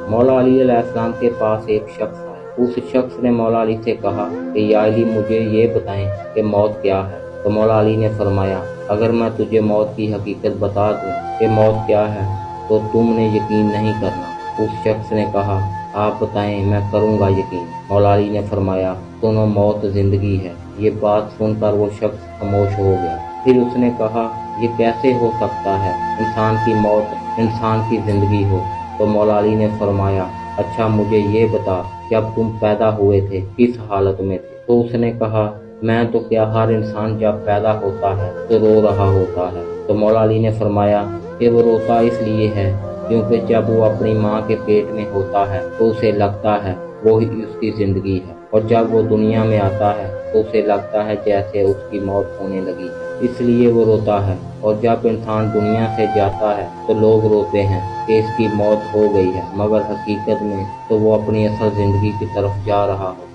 मौला अली अलैहिस्सलाम के पास एक शख्स आया। उस शख्स ने मौला अली से कहा कि या अली मुझे ये बताएं कि मौत क्या है। तो मौला अली ने फरमाया अगर मैं तुझे मौत की हकीकत बता दूं कि मौत क्या है तो तुमने यकीन नहीं करना। उस शख्स ने कहा आप बताएं मैं करूंगा यकीन। मौला अली ने फरमाया सुनो मौत जिंदगी है। ये बात सुनकर वो शख्स खामोश हो गया। फिर उसने कहा ये कैसे हो सकता है इंसान की मौत इंसान की जिंदगी हो। तो मौला अली ने फरमाया अच्छा मुझे ये बता जब तुम पैदा हुए थे किस हालत में थे। तो उसने कहा मैं तो क्या हर इंसान जब पैदा होता है तो रो रहा होता है। तो मौला अली ने फरमाया कि वो रोता इसलिए है क्योंकि जब वो अपनी माँ के पेट में होता है तो उसे लगता है वो ही उसकी जिंदगी है, और जब वो दुनिया में आता है तो उसे लगता है जैसे उसकी मौत होने लगी है, इसलिए वो रोता है। और जब इंसान दुनिया से जाता है तो लोग रोते हैं कि इसकी मौत हो गई है, मगर हकीकत में तो वो अपनी असल जिंदगी की तरफ जा रहा हो।